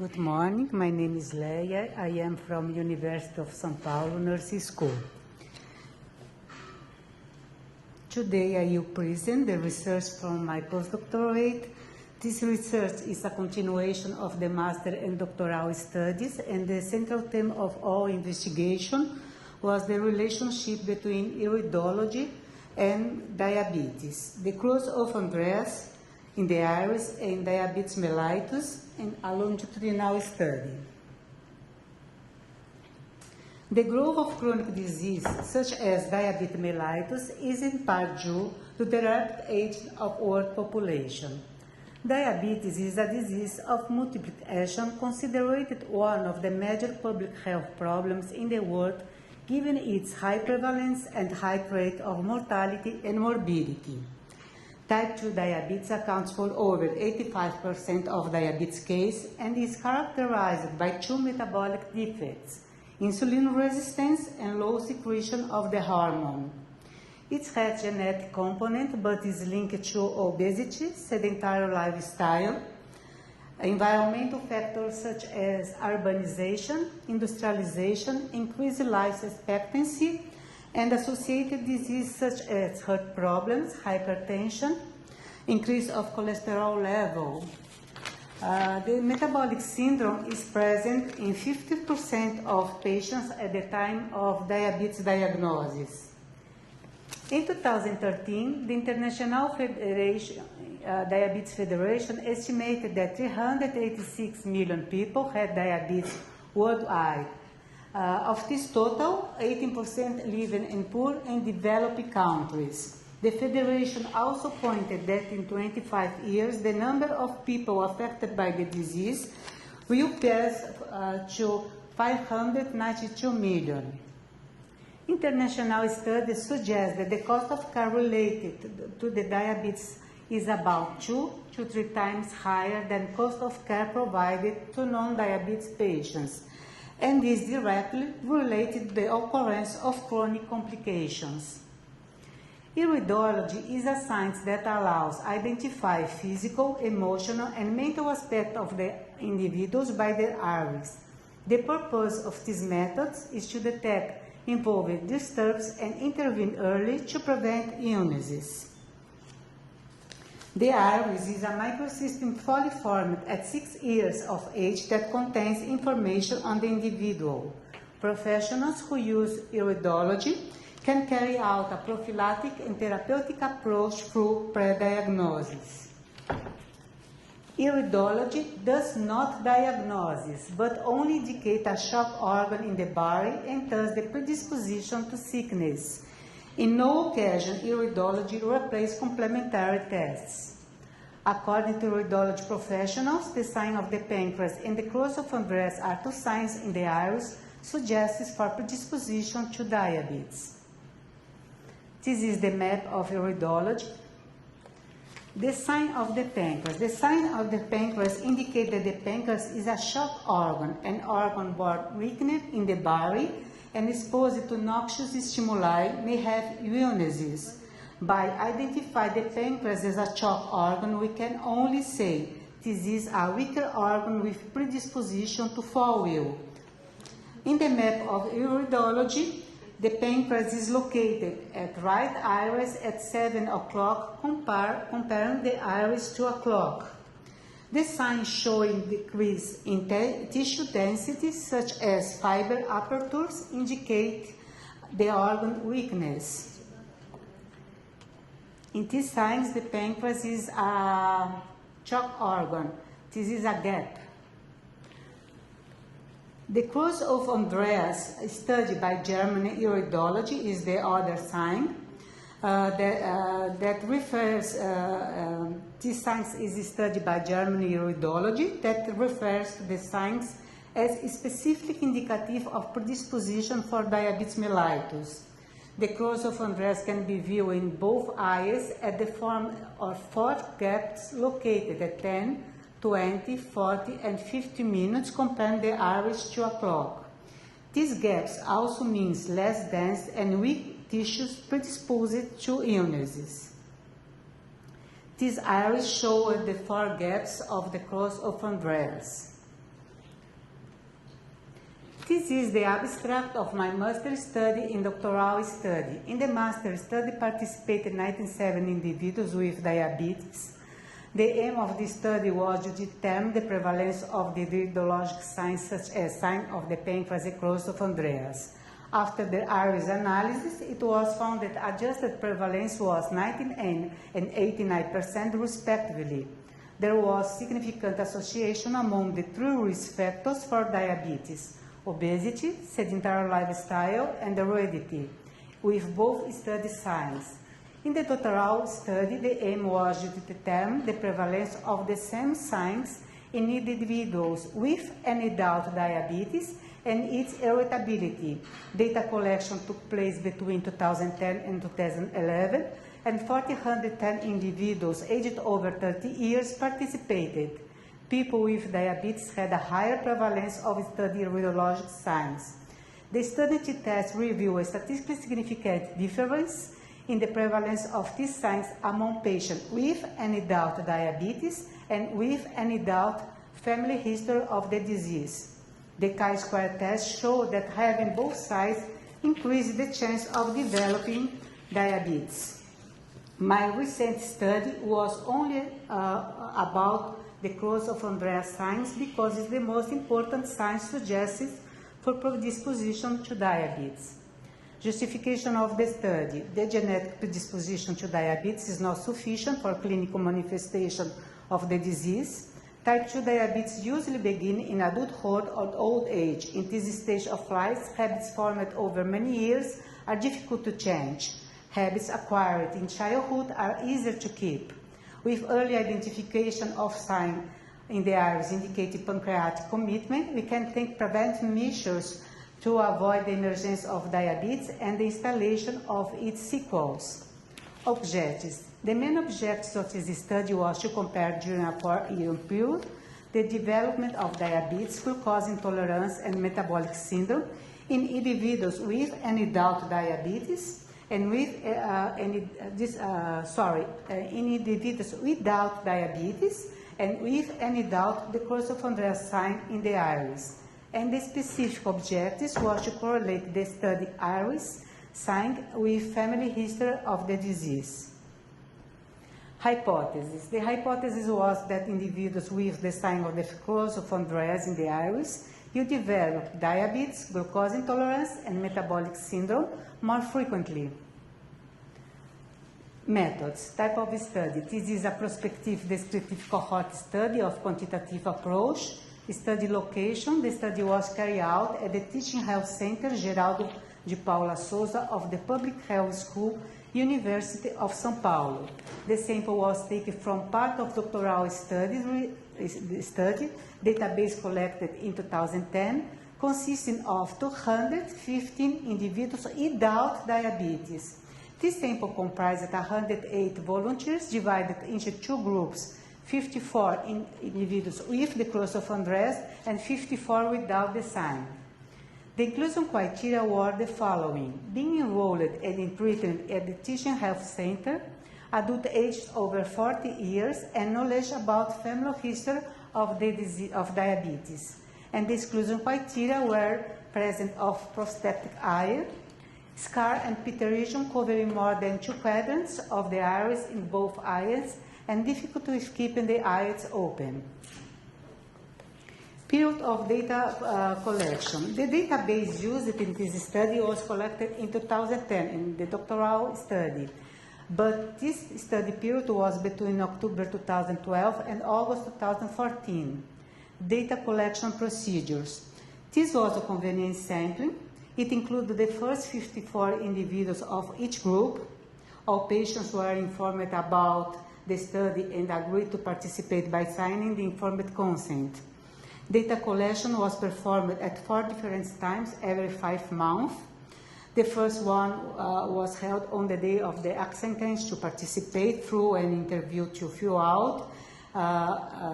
Good morning. My name is Leia. I am from University of São Paulo Nursing School. Today I will present the research from my postdoctorate. This research is a continuation of the master and doctoral studies, and the central theme of all investigation was the relationship between iridology and diabetes. The cause of Andreas in the iris and diabetes mellitus in a longitudinal study. The growth of chronic disease, such as diabetes mellitus, is in part due to the rapid aging of world population. Diabetes is a disease of multiplication considered one of the major public health problems in the world, given its high prevalence and high rate of mortality and morbidity. Type 2 diabetes accounts for over 85% of diabetes cases and is characterized by two metabolic defects: insulin resistance and low secretion of the hormone. It has genetic component but is linked to obesity, sedentary lifestyle, environmental factors such as urbanization, industrialization, increased life expectancy, and associated diseases such as heart problems, hypertension, increase of cholesterol level. The metabolic syndrome is present in 50% of patients at the time of diabetes diagnosis. In 2013, the International Diabetes Federation estimated that 386 million people had diabetes worldwide. Of this total, 18% live in poor and developing countries. The Federation also pointed that in 25 years, the number of people affected by the disease will pass to 592 million. International studies suggest that the cost of care related to the diabetes is about 2 to 3 times higher than cost of care provided to non-diabetes patients, and is directly related to the occurrence of chronic complications. Iridology is a science that allows identify physical, emotional, and mental aspects of the individuals by their iris. The purpose of these methods is to detect involved disturbance and intervene early to prevent illnesses. The iris is a microsystem fully formed at 6 years of age that contains information on the individual. Professionals who use iridology can carry out a prophylactic and therapeutic approach through pre-diagnosis. Iridology does not diagnose, but only indicate a shock organ in the body and thus the predisposition to sickness. In no occasion, iridology replaces complementary tests. According to iridology professionals, the sign of the pancreas and the cross of Andreas are two signs in the iris suggested for predisposition to diabetes. This is the map of iridology. The sign of the pancreas. The sign of the pancreas indicates that the pancreas is a shock organ, an organ born weakened in the body and exposed to noxious stimuli may have illnesses. By identifying the pancreas as a shock organ, we can only say this is a weaker organ with predisposition to fall ill. In the map of iridology, the pancreas is located at right iris at 7 o'clock, comparing the iris to a clock. The signs showing decrease in tissue density, such as fiber apertures, indicate the organ weakness. In these signs, the pancreas is a shock organ. This is a gap. The cross of Andreas, studied by German iridology, is the other sign. That refers, this science is studied by German iridology that refers to the signs as specific indicative of predisposition for diabetes mellitus. The cross of Andreas can be viewed in both eyes at the form of 4 gaps located at 10, 20, 40, and 50 minutes, comparing the iris to a clock. These gaps also means less dense and weak tissues predisposed to illnesses. These iris show the 4 gaps of the cross of Andreas. This is the abstract of my master study and doctoral study. In the master study participated 97 individuals with diabetes. The aim of the study was to determine the prevalence of the radiologic signs such as sign of the pancreas of Andreas. After the iris analysis, it was found that adjusted prevalence was 19% and 89% respectively. There was significant association among the three risk factors for diabetes: obesity, sedentary lifestyle, and heredity, with both study signs. In the doctoral study, the aim was to determine the prevalence of the same signs in individuals with and without diabetes and its heritability. Data collection took place between 2010 and 2011, and 1,410 individuals aged over 30 years participated. People with diabetes had a higher prevalence of study radiologic signs. The study test revealed a statistically significant difference in the prevalence of these signs among patients with and without diabetes and with and without family history of the disease. The chi-square test showed that having both sides increased the chance of developing diabetes. My recent study was only about the cross of Andreas signs because it's the most important sign suggested for predisposition to diabetes. Justification of the study. The genetic predisposition to diabetes is not sufficient for clinical manifestation of the disease. Type 2 diabetes usually begins in adulthood or old age. In this stage of life, habits formed over many years are difficult to change. Habits acquired in childhood are easier to keep. With early identification of signs in the iris indicating pancreatic commitment, we can take preventive measures to avoid the emergence of diabetes and the installation of its sequels. Objectives. The main objectives of this study was to compare during a 4-year period the development of diabetes, glucose intolerance, and metabolic syndrome in individuals with and without diabetes, and in individuals without diabetes and with and without the cross of Andreas sign in the iris. And the specific objectives was to correlate the study iris sign with family history of the disease. Hypothesis. The hypothesis was that individuals with the sign of the cross of Andreas in the iris will develop diabetes, glucose intolerance, and metabolic syndrome more frequently. Methods. Type of study. This is a prospective descriptive cohort study of quantitative approach. Study location. The study was carried out at the Teaching Health Center Geraldo de Paula Souza of the Public Health School, University of São Paulo. The sample was taken from part of doctoral study, database collected in 2010, consisting of 215 individuals without diabetes. This sample comprised 108 volunteers divided into two groups, 54 individuals with the cross of Andreas and 54 without the sign. The inclusion criteria were the following: being enrolled and in treatment at the Teaching Health Center, adult aged over 40 years, and knowledge about family history of the disease of diabetes. And the exclusion criteria were presence of prosthetic eye, scar and pit region covering more than 2 quadrants of the iris in both eyes, and difficulty with keeping the eyes open. Period of data collection. The database used in this study was collected in 2010 in the doctoral study, but this study period was between October 2012 and August 2014. Data collection procedures. This was a convenient sampling. It included the first 54 individuals of each group. All patients were informed about the study and agreed to participate by signing the informed consent. Data collection was performed at 4 different times every 5 months. The first one was held on the day of the acceptance to participate through an interview to fill out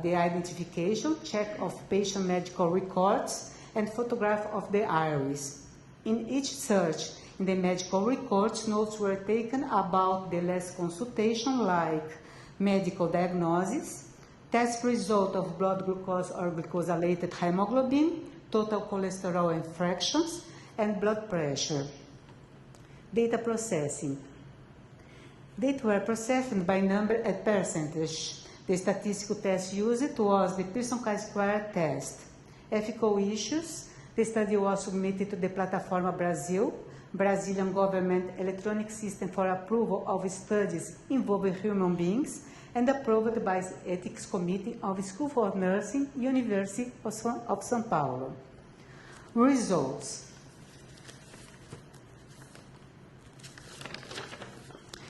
the identification, check of patient medical records, and photograph of the iris. In each search in the medical records, notes were taken about the last consultation, like medical diagnosis, test result of blood glucose or glucosylated hemoglobin, total cholesterol and fractions, and blood pressure. Data processing. Data were processed by number and percentage. The statistical test used was the Pearson chi-square test. Ethical issues. The study was submitted to the Plataforma Brasil, Brazilian government electronic system for approval of studies involving human beings, and approved by the Ethics Committee of School for Nursing, University of São Paulo. Results.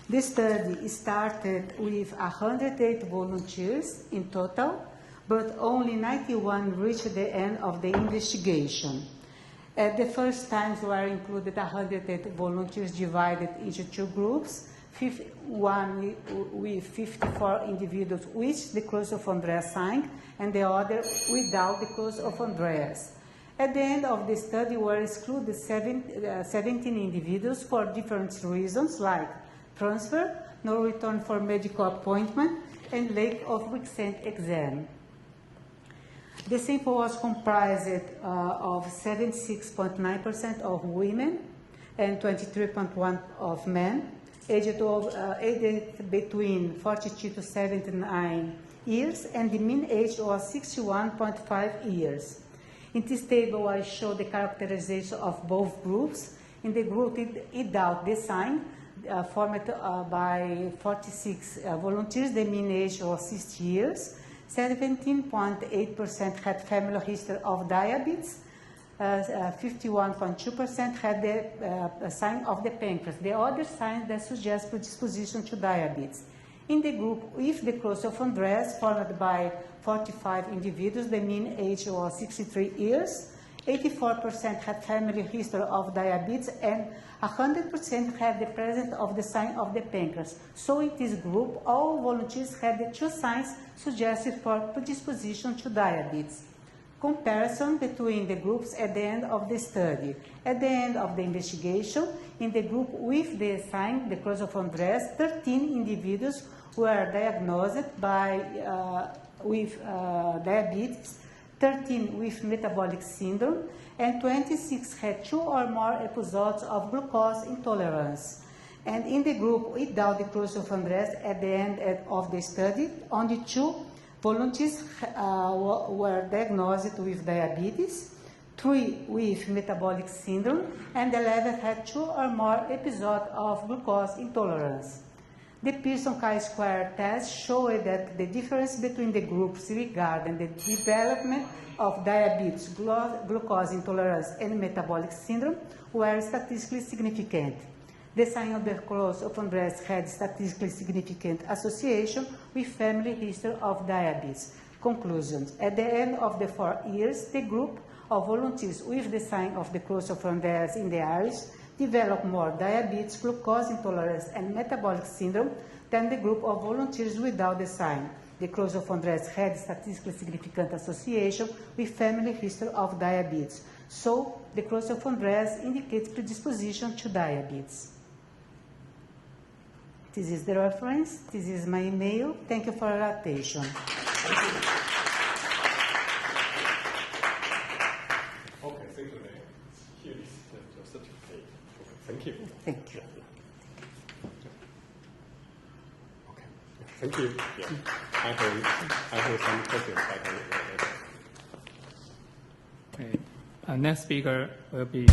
The study started with 108 volunteers in total, but only 91 reached the end of the investigation. At the first times were included 108 volunteers divided into two groups, one with 54 individuals with the Cross of Andreas sign, and the other without the Cross of Andreas. At the end of the study were excluded 17 individuals for different reasons, like transfer, no return for medical appointment, and lack of recent exam. The sample was comprised of 76.9% of women and 23.1% of men, aged between 42 to 79 years, and the mean age was 61.5 years. In this table, I show the characterization of both groups. In the group without the sign, formed by 46 volunteers, the mean age was 60 years. 17.8% had family history of diabetes. 51.2% had the sign of the pancreas, the other sign that suggests predisposition to diabetes. In the group with the Cross of Andreas, formed by 45 individuals, the mean age was 63 years. 84% had family history of diabetes, and 100% had the presence of the sign of the pancreas. So in this group, all volunteers had the two signs suggested for predisposition to diabetes. Comparison between the groups at the end of the study. At the end of the investigation, in the group with the sign, the Cross of Andreas, 13 individuals were diagnosed with diabetes, 13 with metabolic syndrome, and 26 had 2 or more episodes of glucose intolerance. And in the group without the Cross of Andreas, at the end of the study, only 2 volunteers were diagnosed with diabetes, 3 with metabolic syndrome, and 11 had 2 or more episodes of glucose intolerance. The Pearson chi-square test showed that the difference between the groups regarding the development of diabetes, glucose intolerance, and metabolic syndrome were statistically significant. The sign of the Cross of Andreas had statistically significant association with family history of diabetes. Conclusions. At the end of the 4 years, the group of volunteers with the sign of the Cross of Andreas in the iris developed more diabetes, glucose intolerance, and metabolic syndrome than the group of volunteers without the sign. The Cross of Andreas had statistically significant association with family history of diabetes. So, the Cross of Andreas indicates predisposition to diabetes. This is the reference. This is my email. Thank you for your attention. Okay, thank you. Here is the certificate. Okay, thank you. Thank you. Okay, thank you. Yeah. I have some questions. Okay. Next speaker will be